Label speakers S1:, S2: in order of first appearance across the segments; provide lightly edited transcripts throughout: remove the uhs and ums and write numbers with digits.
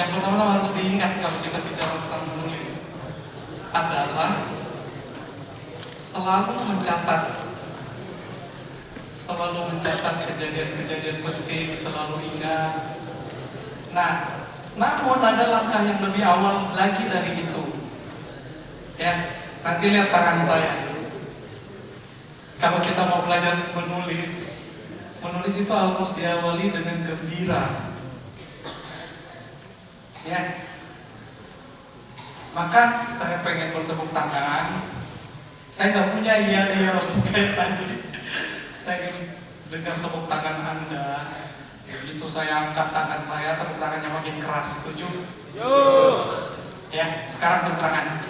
S1: Yang pertama harus diingat kalau kita bicara tentang menulis adalah selalu mencatat kejadian-kejadian penting, selalu ingat. Nah, namun ada langkah yang lebih awal lagi dari itu. Ya, nanti lihat tangan saya. Kalau kita mau belajar menulis itu harus diawali dengan gembira. Ya, maka saya pengen bertepuk tangan. Saya nggak punya iya kayak tadi. Saya ingin dengar tepuk tangan Anda. Begitu saya angkat tangan saya, tepuk tangannya makin keras. Setuju? Ya, sekarang tepuk tangan.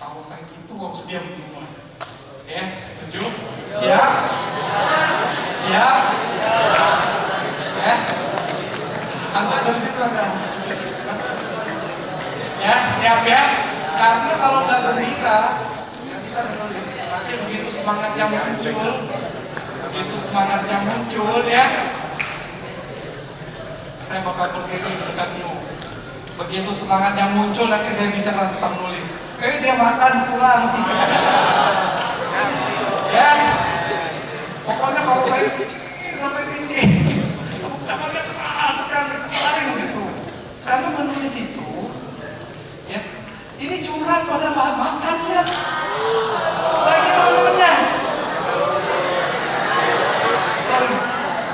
S1: Kalau saya gitu harus diam semua. Ya, setuju? Siap? Siap? Ya? Angkat dari situ ada. Ya, siap ya? Karena kalau nggak gembira, nggak bisa menulis. Nanti begitu semangatnya muncul ya, saya bakal berdiri di dekatmu. Begitu semangatnya muncul, nanti saya bicara tentang nulis. Dia makan pulang. Ya, pokoknya kalau saya sampai tinggi, namanya keras kan, kemarin gitu. Karena menulis itu, ya, ini curang pada makannya. Bagi teman-temannya. Sorry,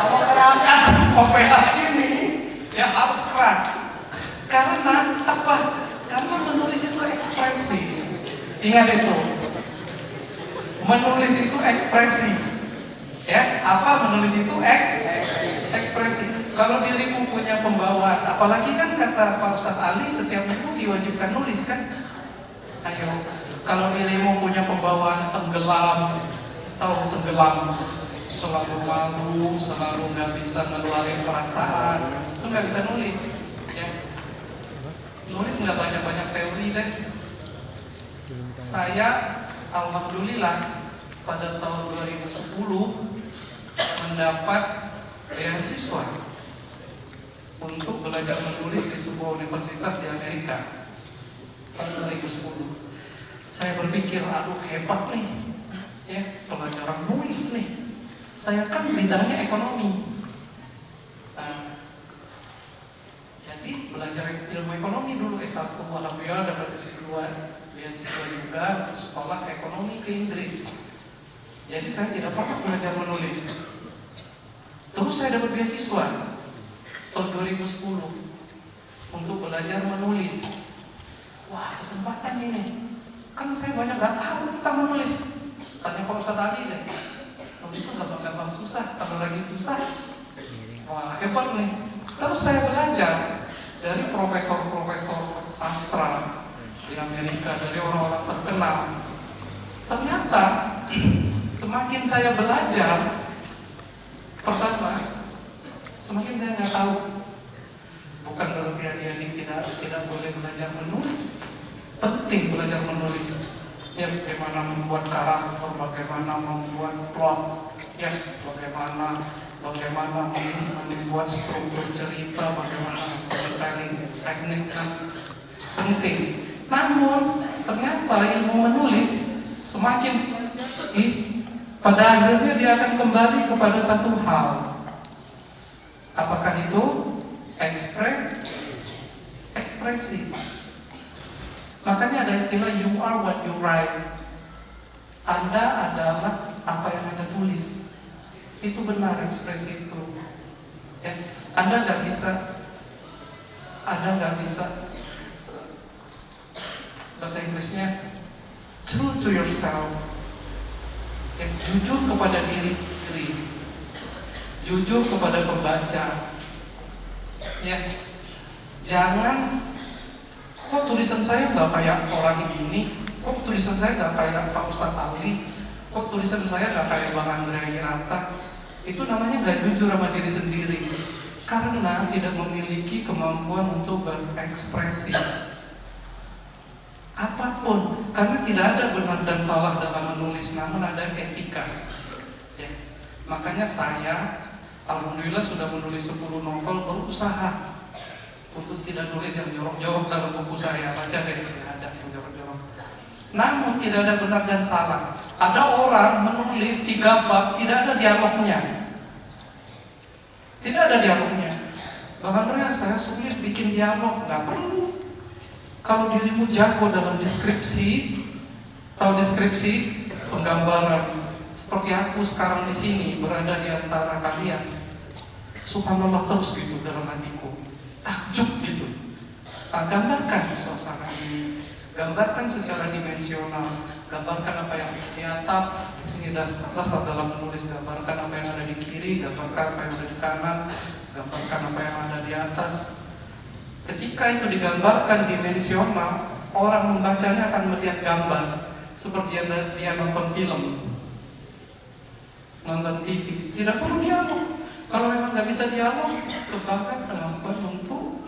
S1: kalau saya angkat PH ini, ya harus keras. Karena apa? Karena menulis itu ekspresi. Ingat itu. Menulis itu ekspresi. Ya, apa menulis itu ekspresi. Kalau dirimu punya pembawaan, apalagi kan kata Pak Ustadz Ali, setiap minggu diwajibkan nulis kan? Ayo, kalau dirimu punya pembawaan tenggelam, selalu malu, selalu nggak bisa ngeluarin perasaan, itu nggak bisa nulis. Ya, nulis nggak banyak teori deh. Saya alhamdulillah pada tahun 2010 mendapat beasiswa untuk belajar menulis di sebuah universitas di Amerika tahun 2010. Saya berpikir, aduh hebat nih, ya pelajaran nulis nih. Saya kan bidangnya ekonomi. Nah, jadi belajar ilmu ekonomi dulu S1, alhamdulillah dapat S2 beasiswa juga untuk sekolah ekonomi ke Inggris. Jadi saya tidak pernah belajar menulis. Terus saya dapat beasiswa tahun 2010 untuk belajar menulis. Wah, kesempatan ini. Kan saya banyak gak tahu tentang menulis. Tanya Pak Ustadz Ali deh. Nulis itu gampang susah. Kalau lagi susah, wah hebat nih. Terus saya belajar dari profesor-profesor sastra di Amerika, dari orang-orang terkenal. Ternyata semakin saya belajar, pertama, semakin saya nggak tahu. Bukan berarti adik-adik tidak boleh belajar menulis. Penting belajar menulis. Ya, bagaimana membuat karakter, bagaimana membuat plot, ya, bagaimana membuat struktur cerita, bagaimana storytelling, tekniknya penting. Namun ternyata ilmu menulis semakin pada akhirnya dia akan kembali kepada satu hal. Apakah itu ekspresi? Makanya ada istilah you are what you write. Anda adalah apa yang Anda tulis. Itu benar ekspresi itu. Ya, Anda nggak bisa bahasa Inggrisnya true to yourself. Ya, jujur kepada diri, jujur kepada pembaca. Ya, jangan kok tulisan saya nggak kayak orang ini, kok tulisan saya nggak kayak Pak Ustadz Ali, kok tulisan saya nggak kayak Bang Andrea Hirata. Itu namanya nggak jujur sama diri sendiri, karena tidak memiliki kemampuan untuk berekspresi. apapun, karena tidak ada benar dan salah dalam menulis, namun ada etika. Ya. Makanya saya, alhamdulillah sudah menulis 10 novel, berusaha untuk tidak nulis yang jorok-jorok dalam buku saya. Baca deh, tidak ada yang jorok-jorok. Namun tidak ada benar dan salah. Ada orang menulis 3 bab, tidak ada dialognya. Tidak ada dialognya. Bahkan saya sulit bikin dialog, nggak perlu. Kalau dirimu jago dalam deskripsi, tahu deskripsi, penggambaran, seperti aku sekarang di sini berada di antara kalian, subhanallah terus gitu dalam hatiku, takjub gitu. Nah, gambarkan suasana ini, gambarkan secara dimensional, gambarkan apa yang di atap, ini dasar dalam menulis, gambarkan apa yang ada di kiri, gambarkan apa yang ada di kanan, gambarkan apa yang ada di atas. Ketika itu digambarkan dimensional, orang membacanya akan melihat gambar seperti dia nonton film, nonton TV. Tidak perlu dialog. Kalau memang nggak bisa dialog, kembangkan kemampuan untuk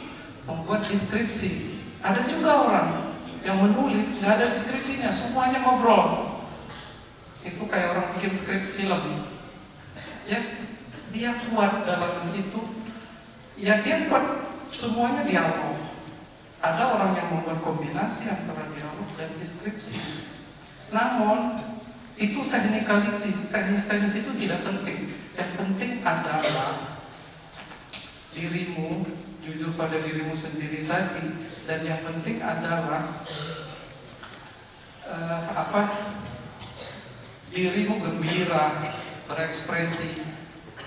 S1: membuat deskripsi. Ada juga orang yang menulis nggak ada deskripsinya, semuanya ngobrol. Itu kayak orang bikin skrip film. Ya, dia kuat dalam itu. Ya, dia kuat. Semuanya dialog. Ada orang yang membuat kombinasi antara dialog dan deskripsi. Namun itu teknikalitis, teknis itu tidak penting. Yang penting adalah dirimu jujur pada dirimu sendiri tadi, dan yang penting adalah dirimu gembira, berekspresi,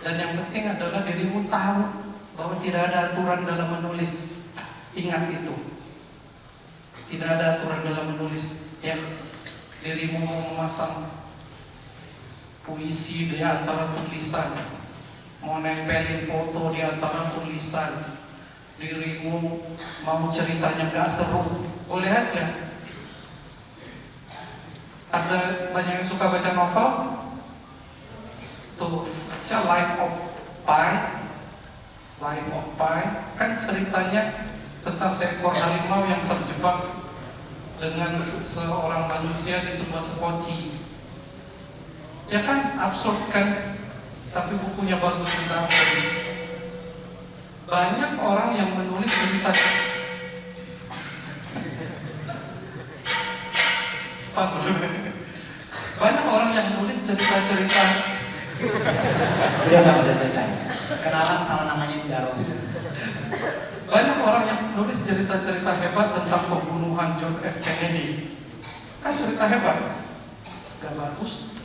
S1: dan yang penting adalah dirimu tahu bahwa tidak ada aturan dalam menulis. Ingat itu. Tidak ada aturan dalam menulis. Ya, dirimu mau memasang puisi di antara tulisan, mau nempelin foto di antara tulisan, dirimu mau ceritanya gak seru, boleh aja. Ada banyak yang suka baca novel. Tuh, baca Life of Pi, kan ceritanya tentang seekor harimau yang terjebak dengan seorang manusia di sebuah sekoci. Ya kan, absurd kan? Tapi bukunya bagus tentang ini. Banyak orang yang menulis cerita. Banyak orang yang menulis cerita-cerita.
S2: Udah selesai. Kenalan sama namanya Jaros.
S1: Banyak orang yang menulis cerita-cerita hebat tentang pembunuhan John F. Kennedy. Kan cerita hebat, gak bagus.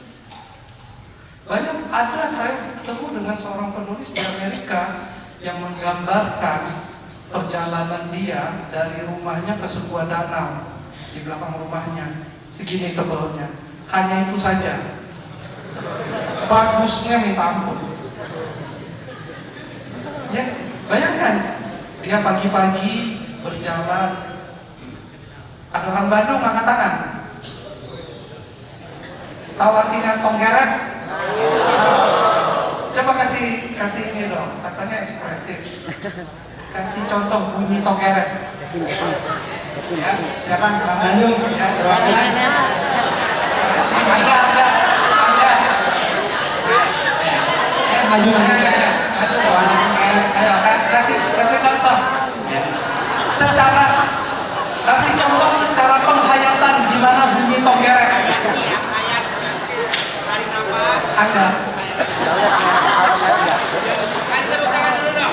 S1: Ada saya ketemu dengan seorang penulis di Amerika yang menggambarkan perjalanan dia dari rumahnya ke sebuah danau di belakang rumahnya, segini tebalnya. Hanya itu saja. Bagusnya minta ampun. Ya, bayangkan dia pagi-pagi berjalan. Ada orang Bandung angkat tangan. Tahu artinya tonggeret? Coba kasih ini dong. Katanya ekspresif. Kasih contoh bunyi tonggeret.
S2: Ya, siapa orang Bandung?
S1: Ya,
S2: Maju.
S1: Ayo, kasih contoh. Kasih contoh secara penghayatan gimana bunyi tonggeret.
S2: Tarik nafas.
S1: Anda.
S2: Kasih tepuk tangan dulu dong.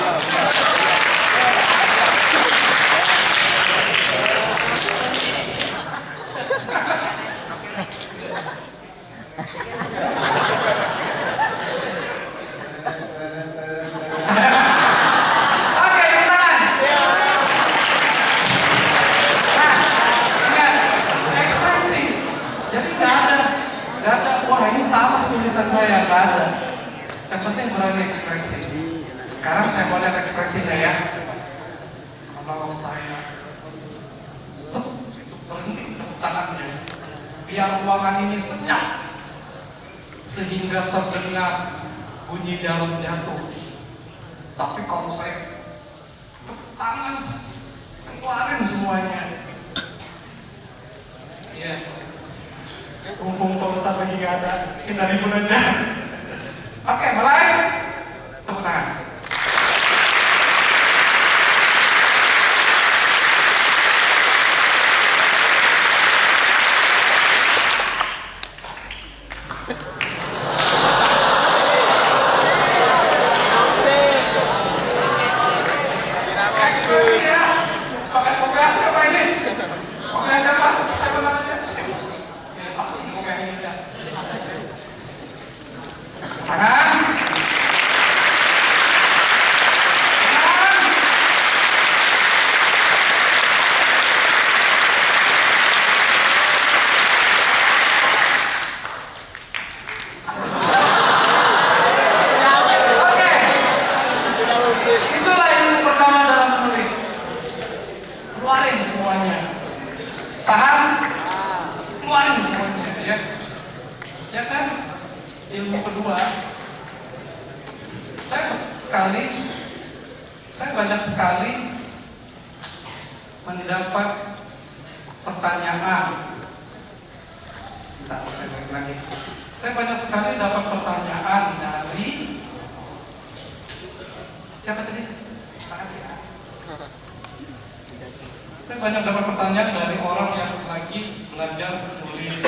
S1: Saya nggak ada. Yang penting berani ekspresi. Sekarang saya mau lihat ekspresinya ya. Kalau saya itu berhenti tepuk tangannya, biar ruangan ini senyap sehingga terdengar bunyi jarum jatuh. Tapi kalau saya tepuk tangan, keluarin semuanya. Iya. Mumpung Pak Ustadz lagi nggak ada, kita ribut aja. Oke, mulai. Tepuk tangan. Itulah ilmu pertama dalam menulis. Keluarin semuanya. Paham? Keluarin semuanya, ya. Ya kan? Ilmu kedua, saya banyak sekali mendapat pertanyaan. Nah, saya balik lagi. Saya banyak sekali dapat pertanyaan dari siapa tadi? Makasih ya. Saya banyak dapat pertanyaan dari orang yang lagi belajar menulis.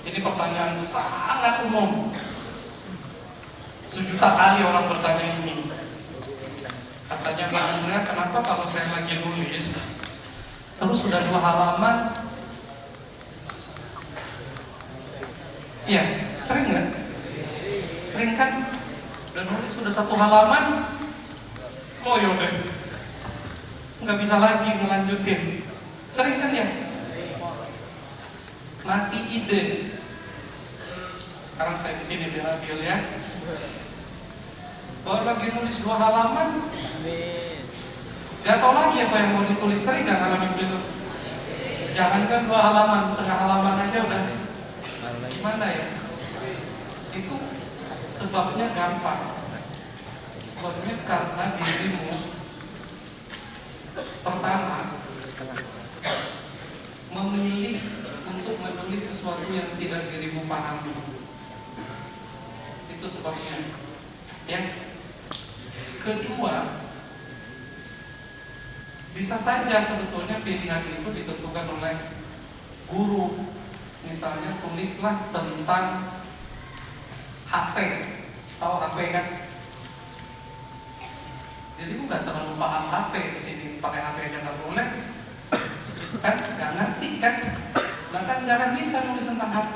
S1: Ini pertanyaan sangat umum. Sejuta kali orang bertanya ini. Katanya, Mbak Andrea, kenapa kalau saya lagi nulis terus sudah 2 halaman? Iya, sering nggak? Sering kan? Udah nulis sudah 1 halaman, loyo deh, nggak bisa lagi ngelanjutin. Sering kan ya? Mati ide. Sekarang saya di sini biar adil ya. Baru lagi nulis 2 halaman, gak tau lagi apa yang mau ditulis. Sering nggak ngalamin begitu? Jangankan 2 halaman, setengah halaman aja udah gimana ya? Itu sebabnya gampang. Sebabnya karena dirimu pertama memilih untuk menulis sesuatu yang tidak dirimu pahami. Itu sebabnya. Ya. Kedua, bisa saja sebetulnya pilihan itu ditentukan oleh guru. Misalnya tulislah tentang HP. Tahu HP kan? Jadi nggak terlalu paham HP di sini, pakai HP aja nggak boleh, kan? Nggak ngerti kan? Bahkan jangan bisa nulis tentang HP.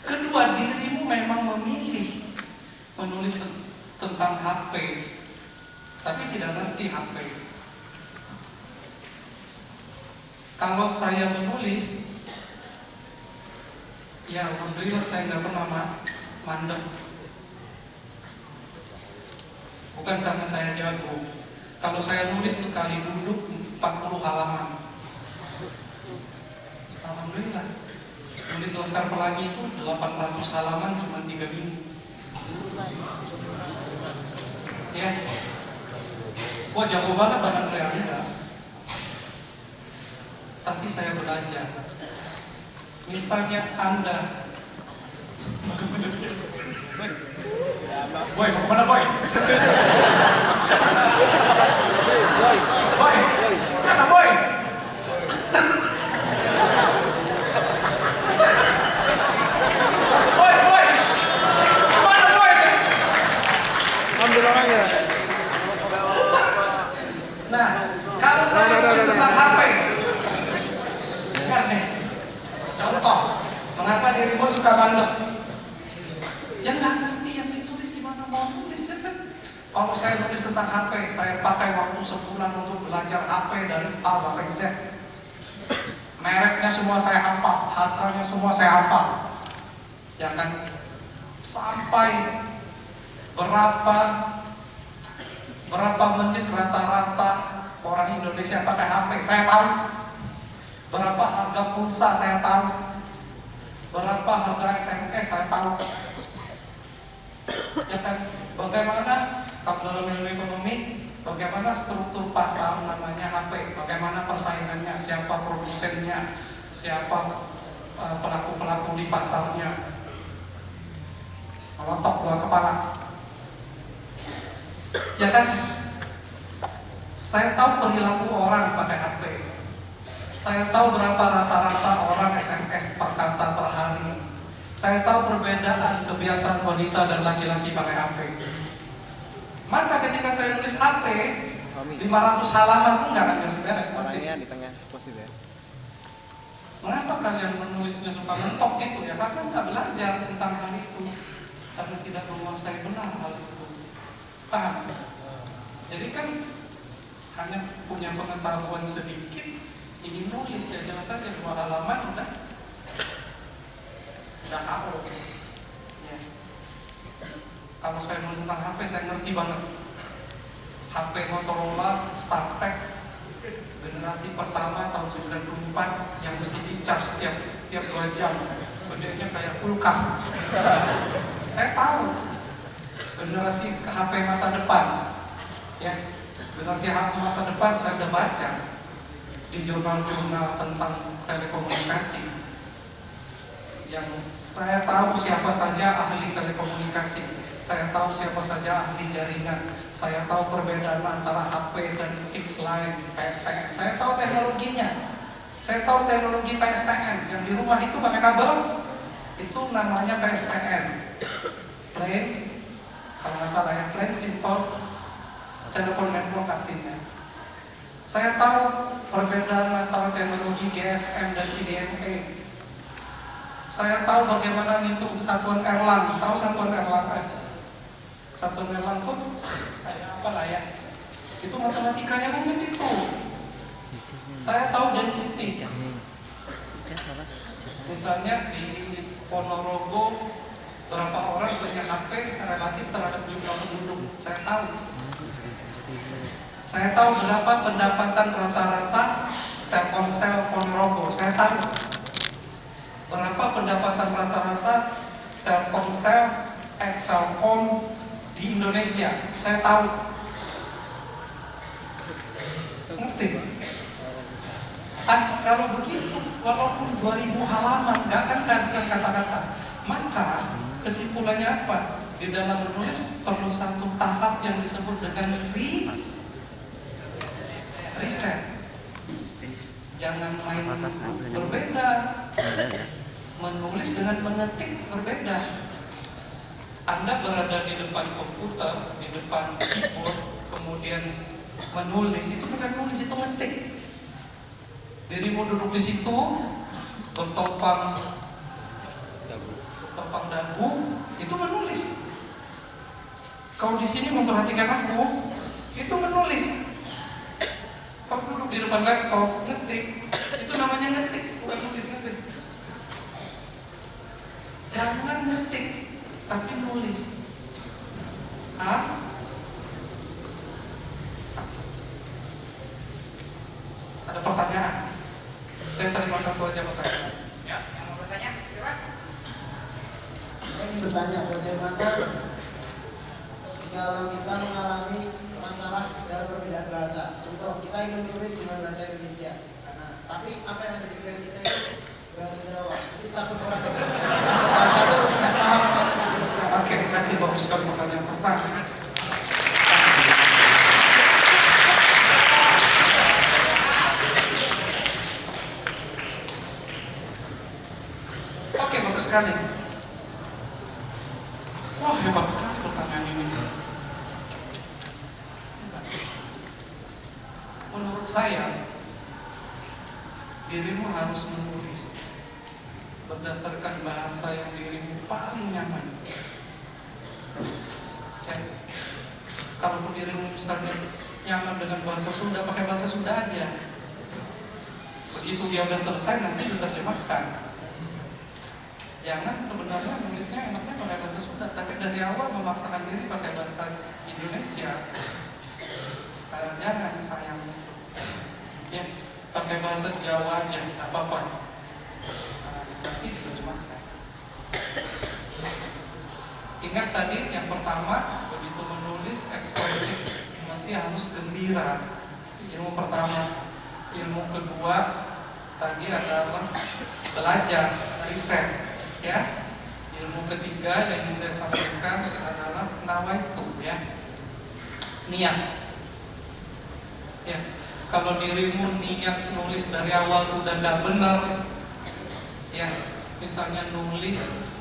S1: Kedua, dirimu memang memilih menulis tentang HP, tapi tidak ngerti HP. Kalau saya menulis, ya alhamdulillah saya nggak pernah mandek. Bukan karena saya jago. Kalau saya nulis sekali duduk 40 halaman, alhamdulillah. Nulis Laskar Pelangi itu 800 halaman cuma 3 minggu. Ya, wah jago banget bahkan realita. Tapi saya belajar. Misalnya Anda, boy, mau kemana boy? Boy, mana boy? Boy, mana boy?
S3: Ambil orangnya.
S1: Nah, kalau saya nulis tentang HP, ingat nih, contoh, mengapa dirimu suka mandek? Yang nggak ngerti yang ditulis gimana mau nulis ya kan? Kalau saya nulis tentang HP, saya pakai waktu sebulan untuk belajar HP dari A sampai Z. Mereknya semua saya hafal, harganya semua saya hafal. Ya kan? Sampai berapa menit rata-rata orang Indonesia pakai HP, saya tahu. Berapa harga pulsa saya tahu. Berapa harga SMS saya tahu. Ya kan? Bagaimana kalau dalam ilmu ekonomi bagaimana struktur pasar namanya HP, bagaimana persaingannya, siapa produsennya, siapa pelaku-pelaku di pasarnya. Melotok dua kepala. Ya kan? Saya tahu perilaku orang pakai HP. Saya tahu berapa rata-rata orang SMS per kata per hari. Saya tahu perbedaan kebiasaan wanita dan laki-laki pakai HP. Maka ketika saya nulis HP, 500 halaman pun nggak akan beres-beres.
S3: Orangnya di tengah posisi ya.
S1: Mengapa kalian menulisnya suka mentok gitu ya? Karena nggak belajar tentang hal itu, karena tidak menguasai benar hal itu. Paham? Jadi kan hanya punya pengetahuan sedikit, ingin nulis ya jelas saja 2 halaman udah KO. Ya. Kalau saya nulis tentang HP, saya ngerti banget. HP Motorola StarTech generasi pertama tahun 94 yang mesti di-charge tiap 2 jam. Bentuknya kayak kulkas. Saya tahu generasi HP masa depan. Ya, generasi HP masa depan saya sudah baca di jurnal-jurnal tentang telekomunikasi. Yang saya tahu siapa saja ahli telekomunikasi, saya tahu siapa saja ahli jaringan, saya tahu perbedaan antara HP dan fixed line, PSTN. Saya tahu teknologinya, saya tahu teknologi PSTN yang di rumah itu pakai kabel, itu namanya PSTN, plain, kalau nggak salah ya, plain simple telepon network artinya. Saya tahu perbedaan antara teknologi GSM dan CDMA. Saya tahu bagaimana ngitung satuan Erlang. Tahu satuan Erlang kan? Satuan Erlang tuh kayak apa lah ya? Itu matematikanya rumit itu. Saya tahu density. Misalnya di Ponorogo berapa orang punya HP relatif terhadap jumlah penduduk. Saya tahu. Saya tahu berapa pendapatan rata-rata Telkomsel Ponorogo. Saya tahu. Berapa pendapatan rata-rata Telkomsel, Excelcom di Indonesia? Saya tahu. Ngerti? Kalau begitu, walaupun 2000 halaman, nggak akan kehabisan kata-kata. Maka kesimpulannya apa? Di dalam menulis perlu satu tahap yang disebut dengan riset. Jangan main berbeda. Menulis dengan mengetik berbeda. Anda berada di depan komputer, di depan keyboard, kemudian menulis, itu bukan nulis, itu ngetik. Dirimu duduk di situ, bertopang dagu, itu menulis. Kau di sini memperhatikan aku, itu menulis. Kau duduk di depan laptop, ngetik, itu namanya ngetik, bukan nulis, ngetik. Jangan ngetik, tapi nulis. Ada pertanyaan? Saya terima satu aja pertanyaan.
S2: Ya, yang mau bertanya, silakan.
S4: Saya ingin bertanya, bagaimana jika kita mengalami masalah dalam perbedaan bahasa? Contoh, kita ingin menulis dengan bahasa Indonesia, tapi apa yang ada di pikiran kita itu bahasa Jawa. Itu takut orang baca itu tidak paham apa yang kita tuliskan.
S1: Oke, kasih bagus sekali pertanyaan pertama. Oke, bagus sekali. Wah, hebat sekali pertanyaan ini. Menurut saya, dirimu harus menulis berdasarkan bahasa yang dirimu paling nyaman. Ya. Kalau dirimu misalnya nyaman dengan bahasa Sunda, pakai bahasa Sunda aja. Begitu dia udah selesai, nanti diterjemahkan. Jangan sebenarnya nulisnya enaknya pakai bahasa Sunda, tapi dari awal memaksakan diri pakai bahasa Indonesia. Jangan sayang. Ya, pakai bahasa Jawa aja, nggak apa-apa. Tapi diterjemahkan. Ingat tadi yang pertama, begitu menulis ekspresif pasti harus gembira. Ilmu pertama. Ilmu kedua tadi adalah belajar, riset, ya. Ilmu ketiga yang ingin saya sampaikan adalah nawaitu, ya, niat. Ya, kalau dirimu niat nulis dari awal itu udah nggak benar, ya, misalnya nulis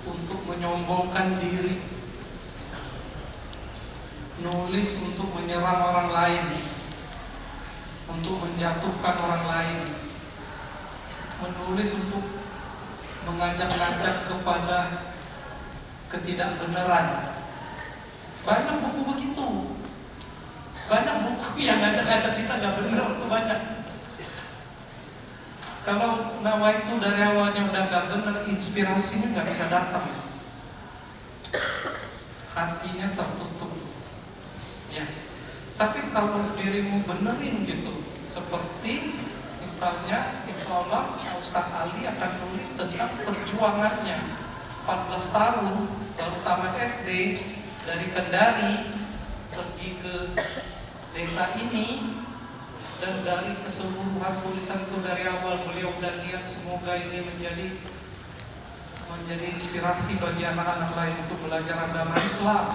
S1: untuk menyombongkan diri, nulis untuk menyerang orang lain, untuk menjatuhkan orang lain, menulis untuk mengajak-ngajak kepada ketidakbenaran. Banyak buku begitu. Banyak buku yang ngajak-ngajak kita nggak benar, itu banyak. Kalau nawaitu dari awalnya udah nggak benar, inspirasinya nggak bisa datang. Hatinya tertutup. Ya. Tapi kalau dirimu benerin gitu, seperti misalnya insya Allah Ustaz Ali akan nulis tentang perjuangannya 14 tahun baru tamat SD dari Kendari pergi ke desa ini, dan dari keseluruhan tulisan itu dari awal beliau dan niat semoga ini menjadi inspirasi bagi anak-anak lain untuk belajar agama Islam,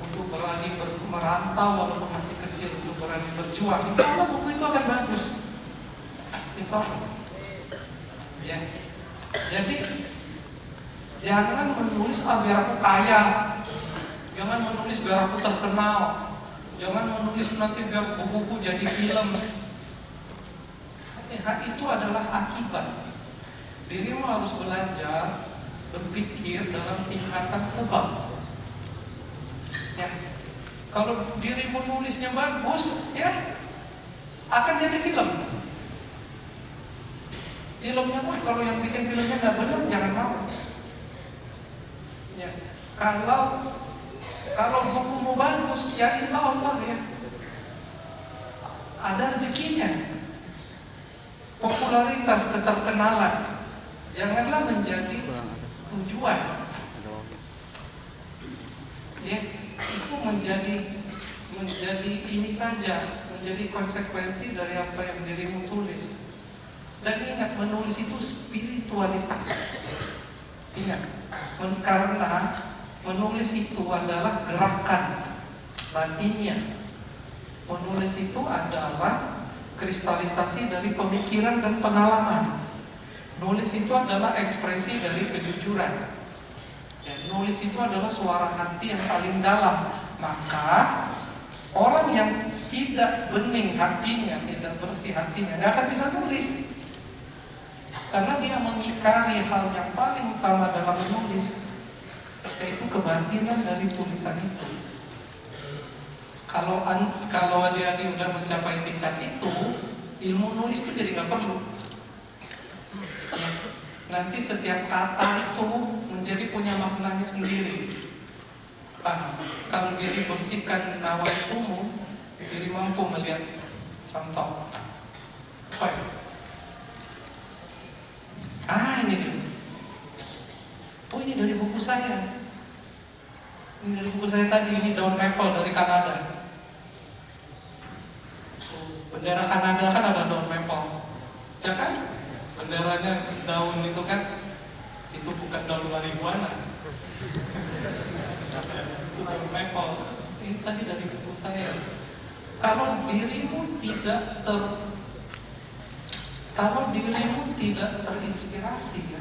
S1: untuk berani merantau walaupun masih kecil, untuk berani berjuang. Insya Allah buku itu akan bagus. Insya Allah. Ya. Jadi jangan menulis biar aku kaya, jangan menulis biar aku terkenal, jangan menulis nanti biar bukuku jadi film. Itu adalah akibat. Dirimu harus belajar berpikir dalam tingkatan sebab. Ya. Kalau dirimu nulisnya bagus, ya akan jadi film. Filmnya pun kalau yang bikin filmnya nggak benar, jangan mau. Ya. Kalau bukumu bagus, ya insya Allah ya ada rezekinya. Popularitas, keterkenalan, janganlah menjadi tujuan. Ya, itu menjadi ini saja, menjadi konsekuensi dari apa yang dirimu tulis. Dan ingat, menulis itu spiritualitas. Ingat, karena menulis itu adalah gerakan batinnya. Menulis itu adalah kristalisasi dari pemikiran dan pengalaman. Nulis itu adalah ekspresi dari kejujuran. Ya, nulis itu adalah suara hati yang paling dalam. Maka orang yang tidak bening hatinya, tidak bersih hatinya, nggak akan bisa nulis. Karena dia mengingkari hal yang paling utama dalam menulis, yaitu kebatinan dari tulisan itu. Kalau adik-adik udah mencapai tingkat itu, ilmu nulis itu jadi nggak perlu. Ya. Nanti setiap kata itu menjadi punya maknanya sendiri. Kalau diri bersihkan nawaitumu, diri mampu melihat contoh. Ini dulu. Oh, ini dari buku saya. Ini dari buku saya tadi, ini daun maple dari Kanada. Bendera Kanada kan ada daun maple, ya kan? Benderanya daun itu kan, itu bukan daun marijuana, itu daun maple. Ini tadi dari buku saya. Kalau dirimu tidak terinspirasi, ya,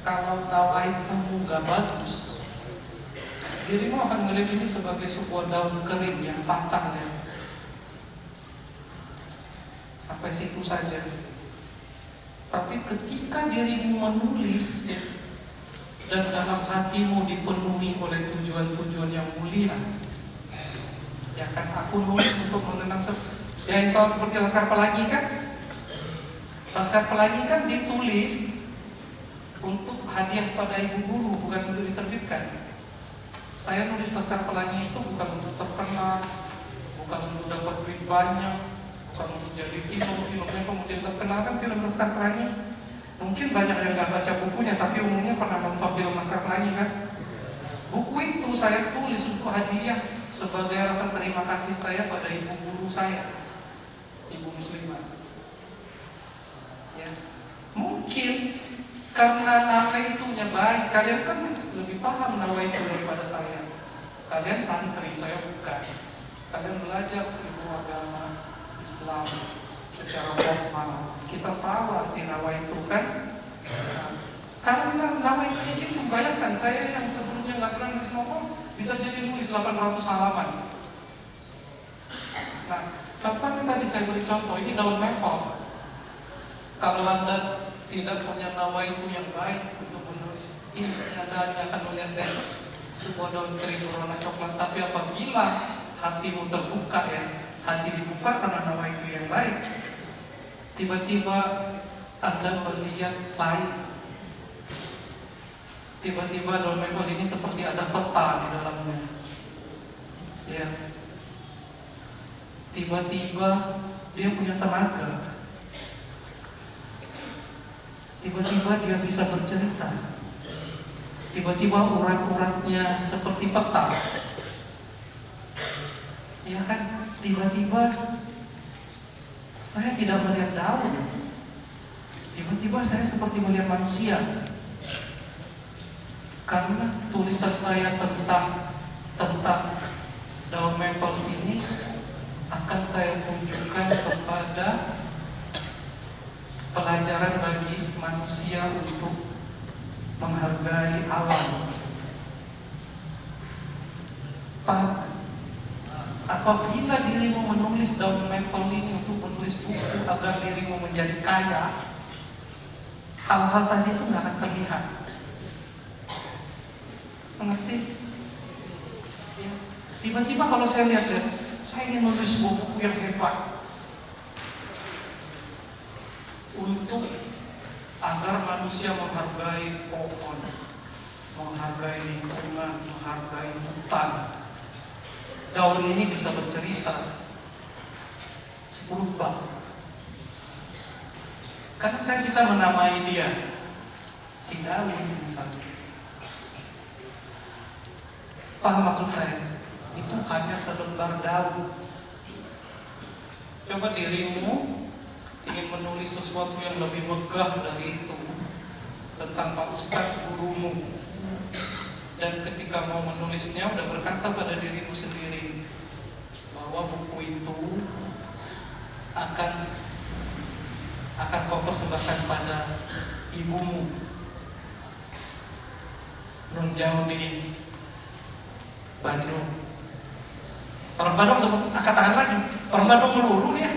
S1: kalau nawaitumu gak bagus, dirimu akan melihat ini sebagai sebuah daun kering yang patah, ya. Sampai situ saja. Tapi ketika dirimu menulis, ya, dan dalam hatimu dipenuhi oleh tujuan-tujuan yang mulia, ya kan, aku nulis untuk mengenang ya insya Allah seperti Laskar Pelangi kan. Laskar Pelangi kan ditulis untuk hadiah pada ibu guru, bukan untuk diterbitkan. Saya nulis Laskar Pelangi itu bukan untuk terkenal, bukan untuk dapat duit banyak, bukan untuk jadi filmnya kemudian terkenal. Kan film Laskar Pelangi mungkin banyak yang nggak baca bukunya, tapi umumnya pernah nonton film Laskar Pelangi kan. Buku itu saya tulis untuk hadiah sebagai rasa terima kasih saya pada ibu guru saya, ibu muslimah. Ya. Mungkin karena nawaitunya baik, kalian kan lebih paham nawaitu daripada saya. Kalian santri, saya bukan. Kalian belajar ilmu agama Islam secara formal. Kita tahu arti nawaitu kan? Karena nawaitunya itu, bayangkan saya yang sebelumnya nggak pernah nulis novel bisa jadi nulis 800 halaman. Nah, contohnya tadi saya beri contoh, ini daun maple. Kalau Anda tidak punya nawaitu yang baik untuk menulis ini, Anda hanya akan melihat dari sebuah daun kering berwarna coklat. Tapi apabila hatimu terbuka, ya, hati dibuka karena nawaitu yang baik, tiba-tiba Anda melihat baik. Tiba-tiba daun maple ini seperti ada peta di dalamnya. Ya. Tiba-tiba dia punya tenaga. Tiba-tiba dia bisa bercerita. Tiba-tiba urat-uratnya seperti peta. Ya kan? Tiba-tiba saya tidak melihat daun. Tiba-tiba saya seperti melihat manusia. Karena tulisan saya tentang daun maple ini akan saya tunjukkan kepada pelajaran bagi manusia untuk menghargai alam. Apabila dirimu menulis daun maple ini untuk menulis buku agar dirimu menjadi kaya, hal-hal tadi itu nggak akan terlihat. Mengerti? Ya. Tiba-tiba kalau saya lihat, ya, saya ingin menulis sebuah buku yang hebat untuk agar manusia menghargai pohon, menghargai lingkungan, menghargai hutan. Daun ini bisa bercerita 10 bab. Karena saya bisa menamai dia, si daun misalnya. Paham maksud saya? Itu hanya selembar daun. Coba dirimu ingin menulis sesuatu yang lebih megah dari itu tentang Pak Ustadz gurumu, dan ketika mau menulisnya udah berkata pada dirimu sendiri bahwa buku itu akan kau persembahkan pada ibumu nun jauh di Bandung. Orang Bandung angkat tangan lagi. Orang Bandung melulu ya.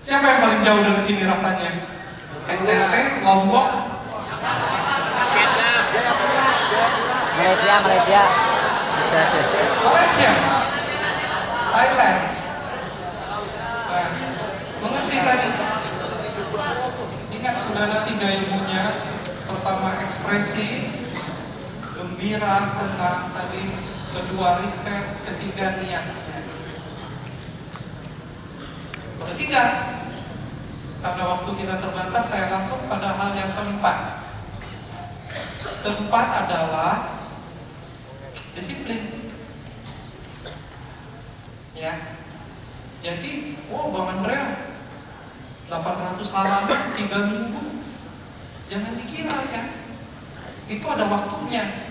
S1: Siapa yang paling jauh dari sini rasanya? NTT, Lombok,
S5: Malaysia, Aceh.
S1: Malaysia, Thailand. Nah, mengerti tadi? Ingat sudah ada 3 ilmunya. Pertama ekspresi, gembira, senang tadi. Kedua riset, ketiga niat. Ketiga, karena waktu kita terbatas, saya langsung pada hal yang keempat. Keempat adalah disiplin. Ya. Jadi, Bang Andrea 800 halaman 3 minggu. Jangan dikira ya. Itu ada waktunya.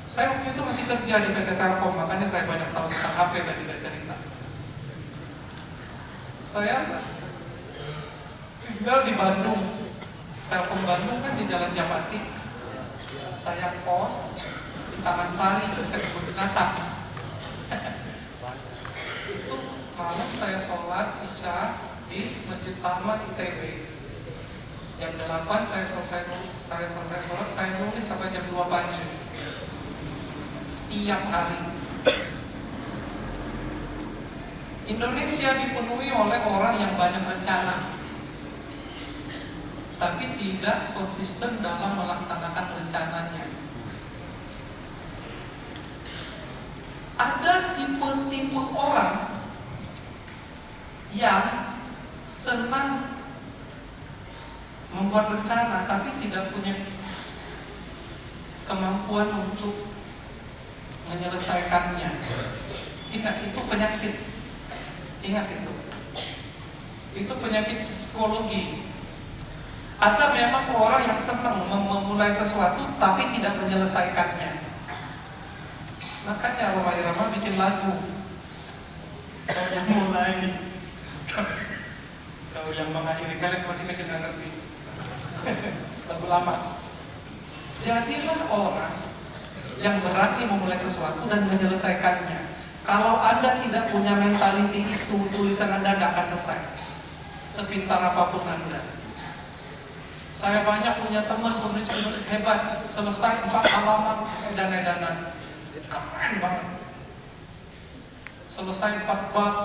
S1: Saya waktu itu masih kerja di PT Telkom, makanya saya banyak tahu tentang HP tadi saya cerita. Saya tinggal di Bandung. Telkom Bandung kan di Jalan Japati. Saya kos di Taman Sari dekat kebun binatang. Itu malam saya sholat Isya di Masjid Salman ITB. Jam 8 saya selesai sholat, saya nulis sampai jam 2 pagi. Tiap hari. Indonesia dipenuhi oleh orang yang banyak rencana, tapi tidak konsisten dalam melaksanakan rencananya. Ada tipe-tipe orang yang senang membuat rencana, tapi tidak punya kemampuan untuk menyelesaikannya. Ingat, itu penyakit. Ingat itu. Itu penyakit psikologi. Ada memang orang yang senang memulai sesuatu tapi tidak menyelesaikannya. Makanya Roma Irama bikin lagu. Kau yang mulai, kau yang mengakhiri, kalian masih kecil nggak ngerti. Lagu lama. Jadilah orang yang berani memulai sesuatu dan menyelesaikannya. Kalau Anda tidak punya mentality itu, tulisan Anda nggak akan selesai. Sepintar apapun Anda. Saya banyak punya teman penulis-penulis hebat, selesai 4 halaman edan-edanan. Keren banget. Selesai 4 bab,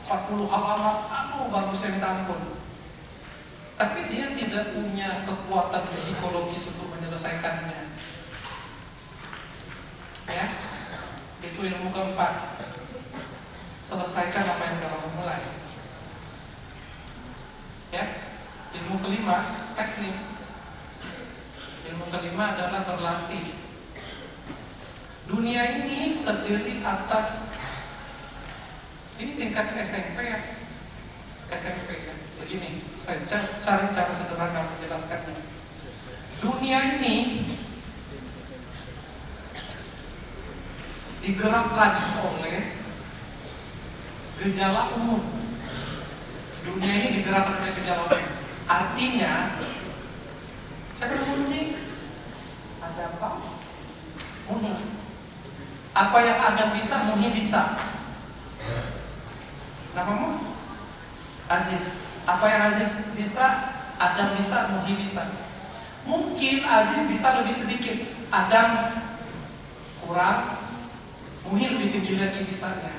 S1: 40 halaman, aduh bagusnya minta ampun. Tapi dia tidak punya kekuatan psikologis untuk menyelesaikannya. Ya, itu ilmu keempat. Selesaikan apa yang kamu mulai. Ya, ilmu kelima, teknis. Ilmu kelima adalah berlatih. Dunia ini terdiri atas, ini tingkat SMP ya, SMP ya. Begini, saya cari cara sederhana menjelaskannya. Dunia ini digerakkan oleh gejala umum. Dunia ini digerakkan oleh gejala umum. Artinya, saya muni, ada apa? Muni. Apa yang Adam bisa, Muni bisa. Namamu? Aziz. Apa yang Aziz bisa, Adam bisa, Muni bisa. Mungkin Aziz bisa lebih sedikit, Adam kurang, Muni lebih tinggi lagi bisanya.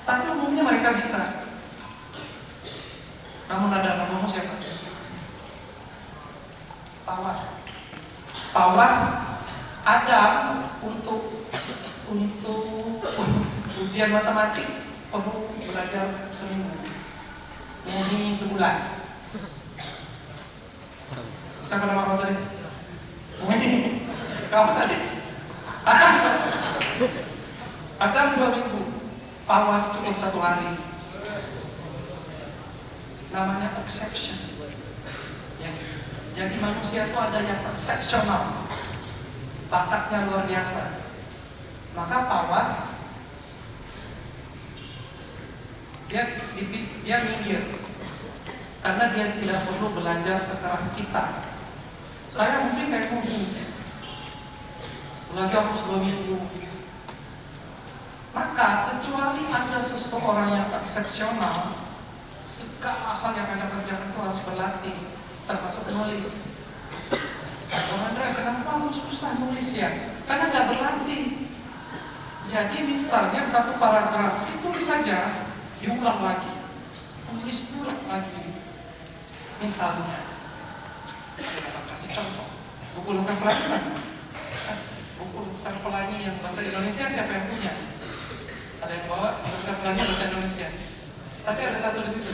S1: Tapi umumnya mereka bisa. Namun ada namamu siapa? Pawas. Pawas Adam untuk ujian matematik perlu belajar seminggu, Muni sebulan. Siapa nama kau tadi? Muni. Kau tadi? Adam 2 minggu, Pawas cukup 1 hari. Namanya exception. Ya. Jadi manusia itu ada yang eksepsional, bakatnya luar biasa. Maka Pawas dia minggir karena dia tidak perlu belajar sekeras kita. Saya mungkin kayak Muni, belajar harus 2 minggu. Maka kecuali Anda seseorang yang eksepsional, segala hal yang Anda kerjakan itu harus berlatih, termasuk nulis. Bang Andra, kenapa harus susah nulis ya? Karena nggak berlatih. Jadi misalnya 1 paragraf ditulis saja, diulang lagi, tulis ulang lagi. Misalnya, saya kasih contoh, buku Lestari Pelangi. Buku Lestari Pelangi yang bahasa Indonesia siapa yang punya? Ada yang bawa Lestari Pelangi bahasa Indonesia? Tapi ada satu di situ.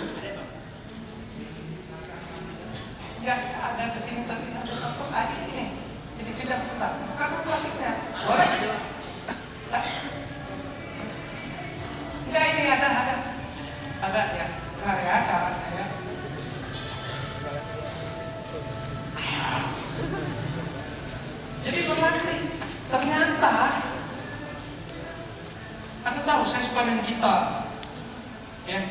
S1: Enggak, ada di sini tadi ada satu tadi ini. Jadi pindah sebentar. Bukan plastiknya. Boleh? Enggak, ini ada ya. Nah ya caranya ya. Jadi berlatih. Ternyata Anda tahu saya suka main gitar. Ya.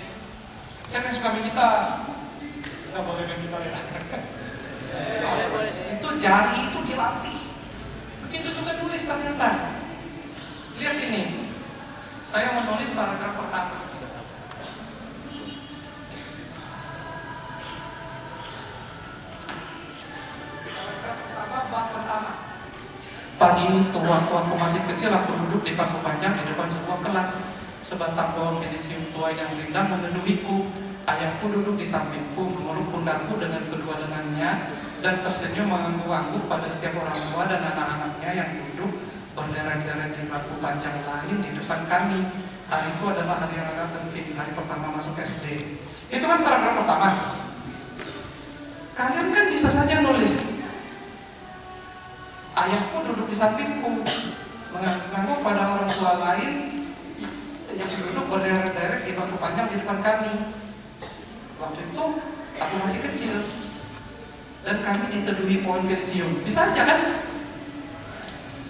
S1: Saya suka main gitar. Nggak boleh main gitar ya. Itu jari itu dilatih. Begitu juga nulis ternyata. Lihat ini. Saya menulis paragraf pertama. Paragraf pertama, bab pertama. Pagi itu waktu aku masih kecil, aku duduk di pangku panjang di depan sebuah kelas. Sebatang pohon medisium tua yang rindang meneduhiku. Ayahku duduk di sampingku, memeluk pundakku dengan kedua lengannya dan tersenyum mengangguk-angguk pada setiap orang tua dan anak-anaknya yang duduk berderet-deret di bangku panjang lain di depan kami. Hari itu adalah hari yang sangat penting, hari pertama masuk SD. Itu kan paragraf pertama. Kalian kan bisa saja nulis, ayahku duduk di sampingku, mengangguk pada orang tua lain yang duduk berderet-deret di bangku panjang di depan kami. Waktu itu aku masih kecil dan kami diteduhi pohon filsium. Bisa aja kan?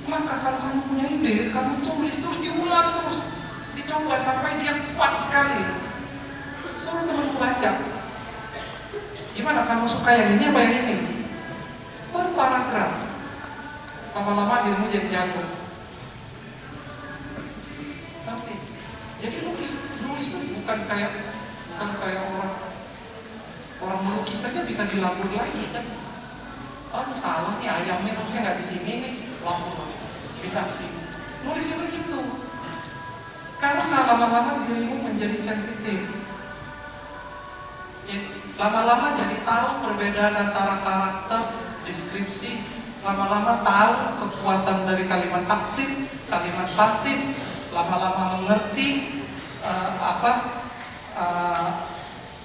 S1: Maka kalau kamu punya ide, kamu tulis terus, diulang terus, dicoba sampai dia kuat sekali. Suruh temanmu baca. Gimana, kamu suka yang ini apa yang ini? Berparagraf. Lama-lama dirimu jadi jago. Tapi jadi nulis itu bukan kayak orang melukis saja bisa dilabur lagi kan? Oh ini salah nih, ayamnya harusnya nggak di sini nih, labur lagi, pindah ke sini. Nulis juga gitu. Karena lama-lama dirimu menjadi sensitif. Ya, lama-lama jadi tahu perbedaan antara karakter, deskripsi, lama-lama tahu kekuatan dari kalimat aktif, kalimat pasif, lama-lama mengerti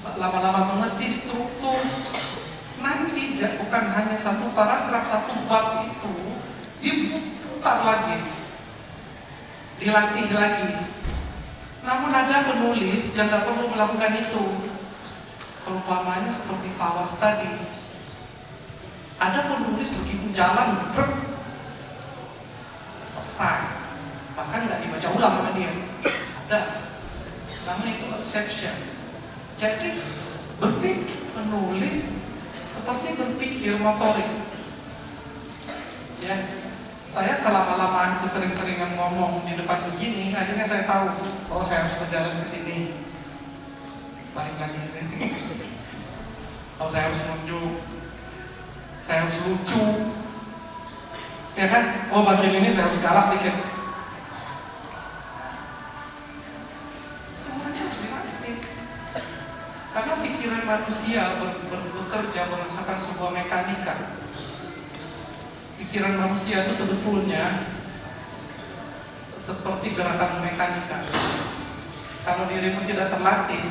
S1: lama-lama mengerti struktur. Nanti bukan hanya satu paragraf, satu bab itu diputar lagi, dilatih lagi. Namun ada penulis yang tak perlu melakukan itu. Perumpamannya seperti Fawas tadi. Ada penulis begitu jalan, selesai, bahkan nggak dibaca ulang sama dia. Ada, namanya itu exception. Jadi berpikir penulis seperti berpikir motorik. Ya, saya kelama-lamaan kesering-seringan ngomong di depan begini, akhirnya saya tahu, oh saya harus berjalan ke sini, balik lagi ke sini. Oh saya harus nunjuk, saya harus lucu, ya kan? Oh bagian ini saya harus galak dikit. Semuanya harus dilatih. Karena pikiran manusia bekerja berdasarkan sebuah mekanika. Pikiran manusia itu sebetulnya seperti gerakan mekanika. Kalau dirimu tidak terlatih,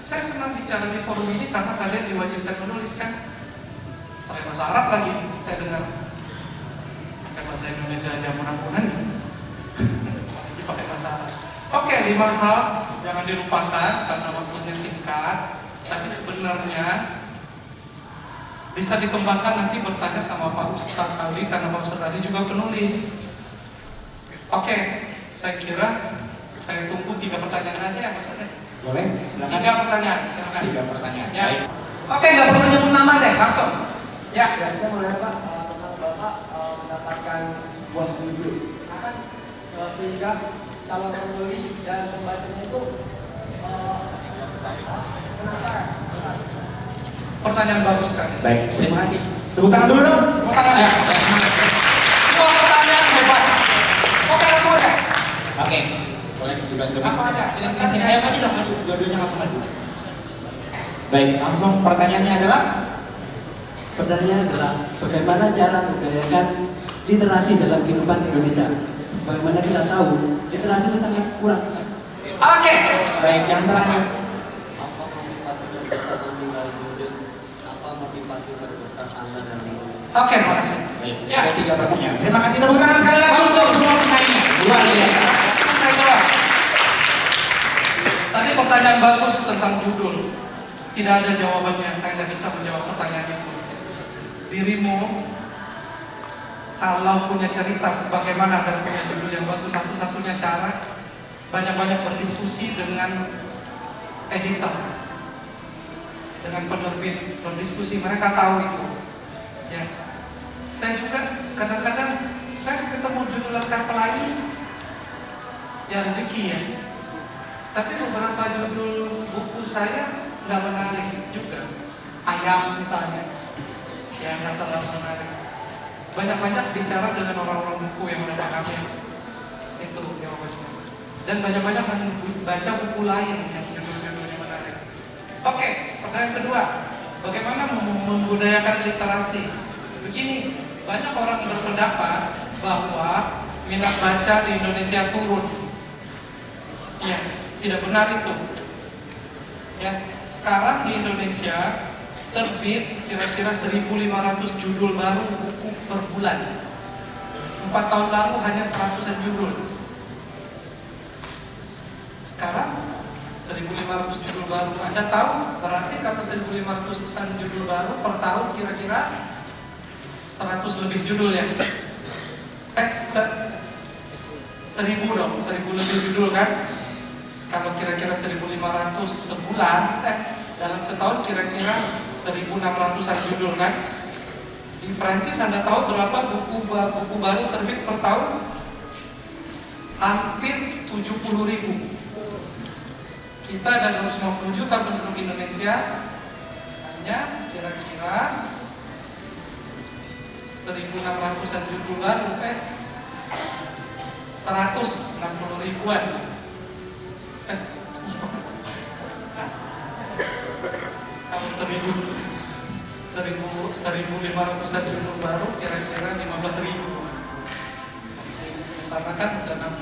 S1: saya senang bicara di forum ini karena kalian diwajibkan menulis kan? Pakai bahasa Arab lagi, saya dengar. Pakai bahasa Indonesia aja mudah-mudahan. Jadi pakai bahasa Arab. Oke, 5 hal jangan dilupakan karena waktunya singkat. Tapi sebenarnya bisa dikembangkan, nanti bertanya sama Pak Ustadz tadi karena Pak Ustadz tadi juga penulis. Oke, saya kira saya tunggu 3 pertanyaan aja ya maksudnya.
S6: Boleh? Silakan.
S1: 3 pertanyaan, silakan.
S6: 3 pertanyaan.
S1: Ya.
S6: Baik.
S1: Oke, nggak perlu nyebut nama deh, langsung. Ya.
S4: Ya, saya mau nanya Pak, tentang Bapak mendapatkan sebuah judul, akan sehingga calon pembeli dan pembacanya itu penasaran.
S1: Pertanyaan bagus sekali.
S6: Baik, terima kasih. Tepuk tangan dulu dong.
S1: Tepuk tangan ya. Dua pertanyaan hebat. Oke, langsung aja.
S6: Oke. Boleh dibantu.
S1: Langsung aja.
S6: Sini, ayo maju dong, maju. Dua-duanya langsung maju. Baik, langsung pertanyaannya adalah
S5: Pertanyaannya adalah bagaimana cara membudayakan literasi dalam kehidupan Indonesia? Sebagaimana kita tahu, literasi itu sangat kurang sekali.
S1: Oke.
S6: baik yang terakhir.
S7: Apa motivasi terbesar meninggal dunia? Apa motivasi terbesar Anda dan lingkungan?
S1: Oke, makasih.
S6: Baik,
S1: Ya.
S6: ada 3 pertanyaan. Terima kasih, tepuk tangan sekali lagi untuk semua pertanyaan. Luar biasa.
S1: Saya jawab. Tadi pertanyaan bagus tentang judul. Tidak ada jawabannya. Saya tidak bisa menjawab pertanyaan itu. Dirimu kalau punya cerita bagaimana agar punya judul yang bagus, satu-satunya cara banyak-banyak berdiskusi dengan editor, dengan penerbit, berdiskusi, mereka tahu itu. Ya. Saya juga kadang-kadang saya ketemu judul Laskar Pelangi, ya rezeki ya. Tapi beberapa judul buku saya nggak menarik juga. Ayam misalnya, ya nggak terlalu menarik. Banyak-banyak bicara dengan orang-orang buku yang udah kami itu jawabannya. Dan banyak-banyak baca buku lain yang judul-judulnya menarik. Oke, pertanyaan kedua, bagaimana membudayakan literasi? Begini, banyak orang berpendapat bahwa minat baca di Indonesia turun. Iya, tidak benar itu. Ya, sekarang di Indonesia terbit kira-kira 1.500 judul baru buku per bulan. 4 tahun lalu hanya 100-an judul. Sekarang 1.500 judul baru. Anda tahu berarti kalau 1.500-an judul baru per tahun kira-kira 100 lebih judul ya? 1.000 dong, 1.000 lebih judul kan? Kalau kira-kira 1.500 sebulan, dalam setahun kira-kira 1.600-an judul kan? Di Prancis Anda tahu berapa buku baru terbit per tahun? Hampir 70.000. Kita ada 250 juta penduduk Indonesia, hanya kira-kira 1.600-an judul baru, 160 ribuan. Kalau 1.500-an judul baru kira-kira 15.000. Di sana kan ada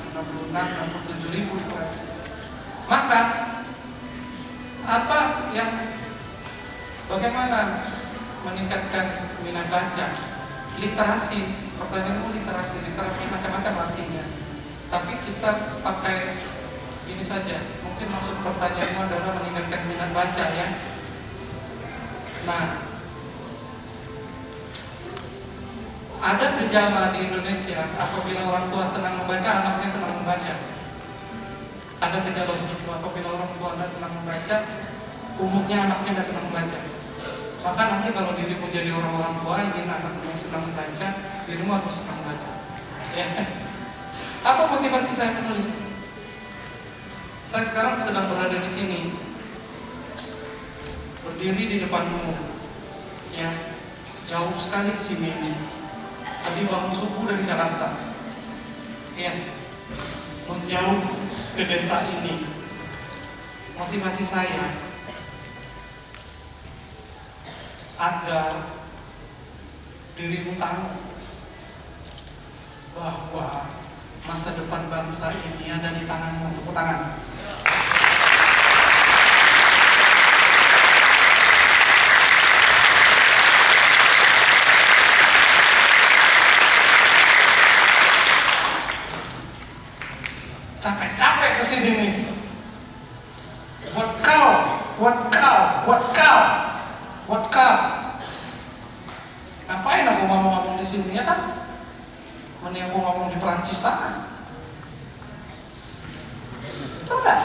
S1: 66-67 ribu di Prancis. Maka bagaimana meningkatkan minat baca? Literasi. Pertanyaanmu literasi macam-macam artinya. Tapi kita pakai ini saja. Mungkin maksud pertanyaanmu adalah meningkatkan minat baca ya. Nah, ada gejala di Indonesia apabila orang tua senang membaca, anaknya senang membaca. Ada gejala begitu, apabila orang tua nggak senang membaca, umumnya anaknya nggak senang membaca. Maka nanti kalau dirimu jadi orang tua ingin anakmu senang membaca, dirimu harus senang membaca. Ya. Apa motivasi saya menulis? Saya sekarang sedang berada di sini, berdiri di depanmu, ya, jauh sekali ke sini. Tadi bangun subuh dari Jakarta, ya, menjauh ke desa ini. Motivasi saya agar dirimu tahu bahwa masa depan bangsa ini ada di tanganmu. Tepuk tangan. Capek-capek kesini nih. Buat kau. Ngapain aku ngomong di sini ya kan? Mending aku ngomong di Perancis sana. Tahu nggak?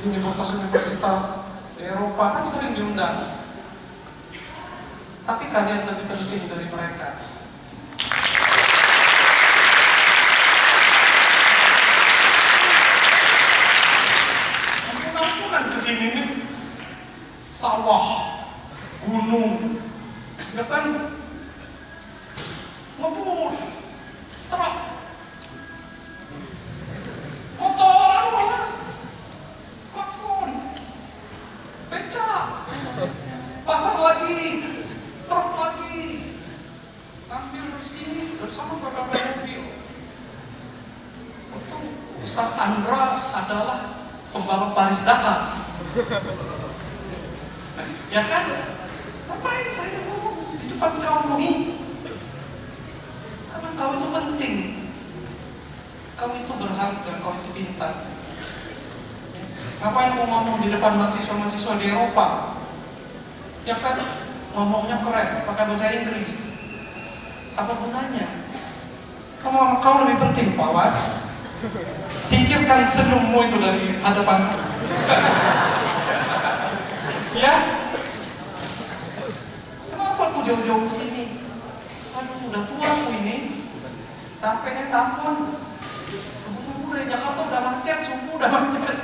S1: Universitas di Eropa kan sering diundang. Tapi kalian lebih penting dari mereka. Ampunan kesini nih, sawah, gunung, ya kan, ngebut, truk, motoran panas, klakson, becak, pasar lagi, truk lagi, ambil dari sini, dari sana berapa mobil. Itu Ustaz Andra adalah pembalap Paris Dakar. Ya kan? Ngapain saya ngomong di depan kamu nih? Karena kau itu penting. Kau itu berharga, kau itu pintar. Ngapain mau ngomong di depan mahasiswa-mahasiswa di Eropa? Ya kan? Ngomongnya keren, pakai bahasa Inggris. Apa gunanya? Kau lebih penting, Pak Was. Singkirkan senyummu itu dari hadapanku. Ya? Kenapa aku jauh-jauh ke sini? Aduh, udah tua aku ini. Capek kan tampun. Subuh-subuh dari Jakarta udah macet, subuh udah macet.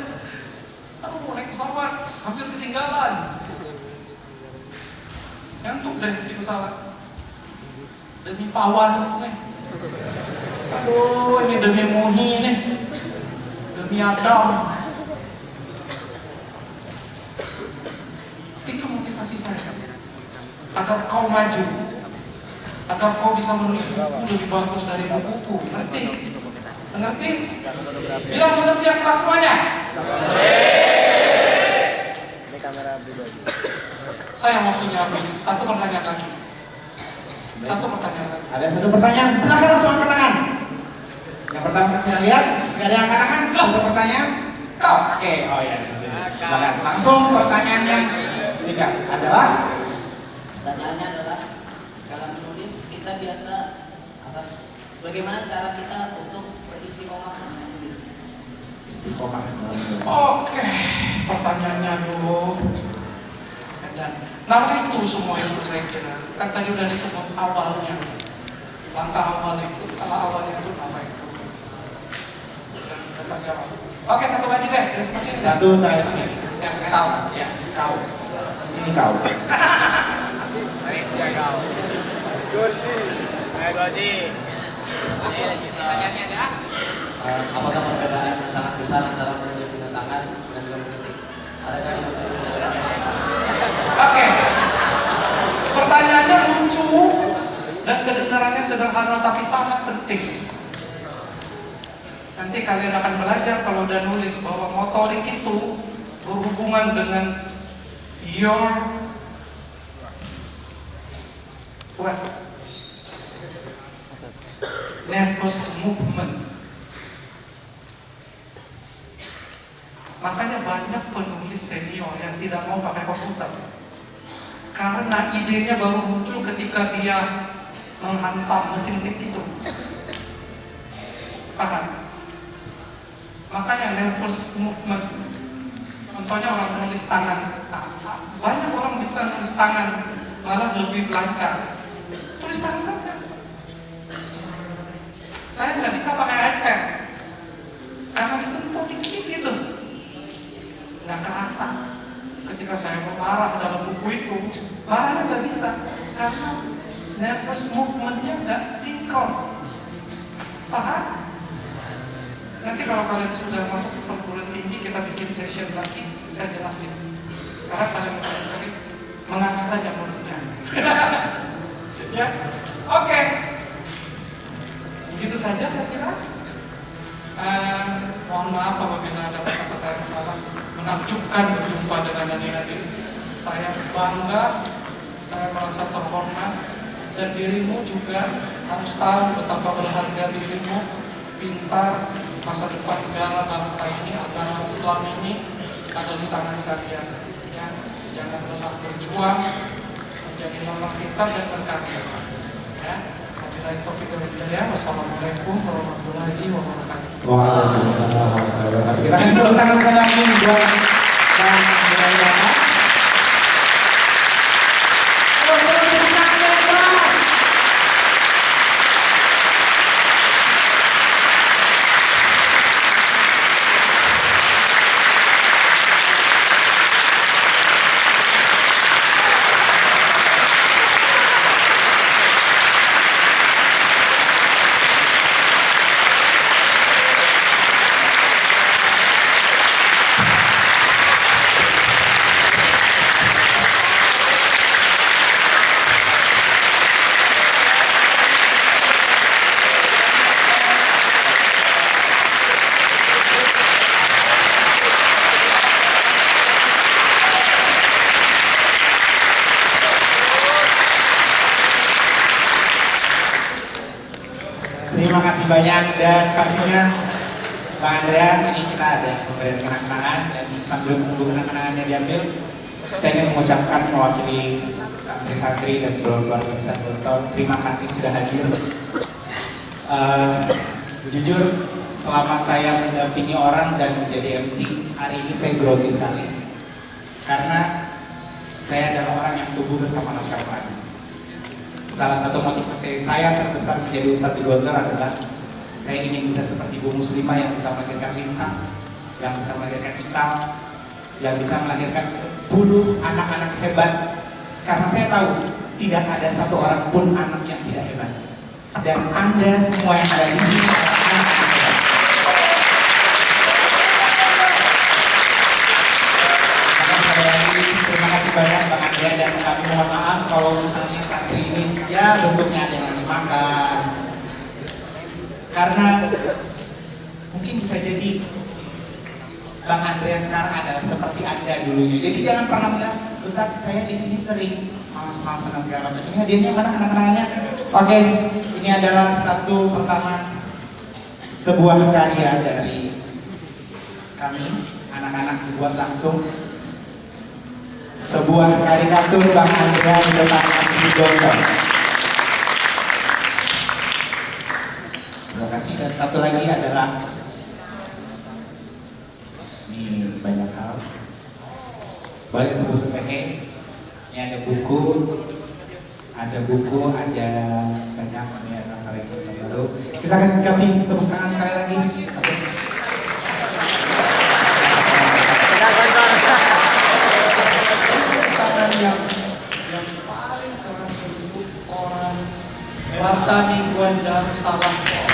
S1: Aduh, mau naik pesawat, hampir ketinggalan. Ngantuk deh di pesawat. Demi Pawas nih. Aduh, ini demi Muhi nih. Demi Adam. Itu motivasi saya. Agar kau maju. Agar kau bisa menulis buku lebih bagus dari bukuku. Ngerti? Mengerti? Bilang mengerti yang keras semuanya.
S3: Ini kamera pribadi.
S1: Saya waktunya habis. Satu pertanyaan lagi. Satu pertanyaan lagi.
S6: Ada satu pertanyaan, silahkan langsung angkat tangan. Yang pertama saya lihat, nggak ada yang angkat tangan. Satu pertanyaan, kau. Oke, oh ya. Silakan. Langsung pertanyaan yang singkat adalah
S5: Pertanyaannya adalah dalam menulis kita biasa bagaimana cara kita untuk beristiqomah dalam menulis?
S6: istiqomah.
S1: Oke, pertanyaannya dulu. Dan itu semua itu saya kira. Kan tadi udah disebut awalnya. Langkah awal itu, awalnya itu apa itu? Dan dapat jawab. Oke, satu lagi deh, diskusi ini.
S6: Satu terakhir.
S1: Ya, kau. Ya, kau.
S6: Di sini kau.
S2: Pertanyaannya adalah
S7: Apakah perbedaan sangat besar antara menulis dengan tangan dan juga mengetik? Adakah yang berbeda?
S1: Oke. Pertanyaannya lucu dan kedengarannya sederhana tapi sangat penting. Nanti kalian akan belajar kalau udah nulis bahwa motorik itu berhubungan dengan your nervous movement. Makanya banyak penulis senior yang tidak mau pakai komputer karena idenya baru muncul ketika dia menghantam mesin tik itu. Paham? Makanya nervous movement. Contohnya orang menulis tangan. Banyak orang bisa nulis tangan malah lebih lancar. Tulis tangan saja. Saya nggak bisa pakai iPad karena disentuh dikit gitu, nggak kerasa. Ketika saya marah dalam buku itu, marahnya nggak bisa karena nervous movementnya nggak sinkron. Paham? Nanti kalau kalian sudah masuk ke perguruan tinggi, kita bikin session lagi, saya jelasin. Sekarang kalian bisa menganggap saja mulutnya. Ya, oke. Begitu saja saya kira. Mohon maaf apabila ada kata-kata yang salah. Menakjubkan berjumpa dengan adik-adik. Saya bangga, saya merasa terhormat, dan dirimu juga harus tahu betapa berharga dirimu, pintar, masa depan negara bangsa ini, agama Islam ini ada di tangan kalian. Ya, jangan lelah berjuang, menjadi lelah pintar dan berkarya. Ya. Wassalamualaikum warahmatullahi wabarakatuh.
S6: Waalaikumsalam warahmatullahi wabarakatuh. Kita kasih tepuk tangan sekali lagi buat Kang Mudayana. Terima kasih banyak dan pastinya Bang Andreas, ini kita ada pemberian kenang-kenangan dan sambil menunggu kenang-kenangannya diambil, saya ingin mengucapkan mewakili santri-santri dan seluruh keluarga besar Gontor, terima kasih sudah hadir. Jujur, selama saya mendampingi orang dan menjadi MC, hari ini saya grogi sekali karena saya adalah orang yang tumbuh bersama Laskar Pelangi. Salah satu motivasi saya terbesar menjadi Ustadz di Gontor adalah saya ingin bisa seperti Bu Muslimah yang bisa melahirkan Lintang, yang bisa melahirkan Ikal, yang bisa melahirkan 10 anak-anak hebat. Karena saya tahu tidak ada satu orang pun anak yang tidak hebat. Dan Anda semua yang ada di sini adalah anak yang hebat. Terima kasih banyak Bang Andrea dan kami mohon maaf kalau misalnya santri ini ya bentuknya ada yang lagi makan. Karena mungkin bisa jadi Bang Andrea sekarang adalah seperti Anda dulunya. Jadi jangan pernah bilang, Ustaz saya di sini sering semangat senang segala macam. Ini hadiahnya mana kenang-kenangannya? Oke, ini adalah satu pertama sebuah karya dari kami anak-anak dibuat langsung, sebuah karikatur Bang Andrea di depan Asri Dokter. Terima kasih. Dan satu lagi adalah ini banyak hal. Boleh untuk pakai. Ini ada buku, ada banyak ini ada karya baru. Kita kasih kami tepuk tangan sekali lagi.
S1: Tangan yang paling keras untuk orang Martani Gwan Darussalam.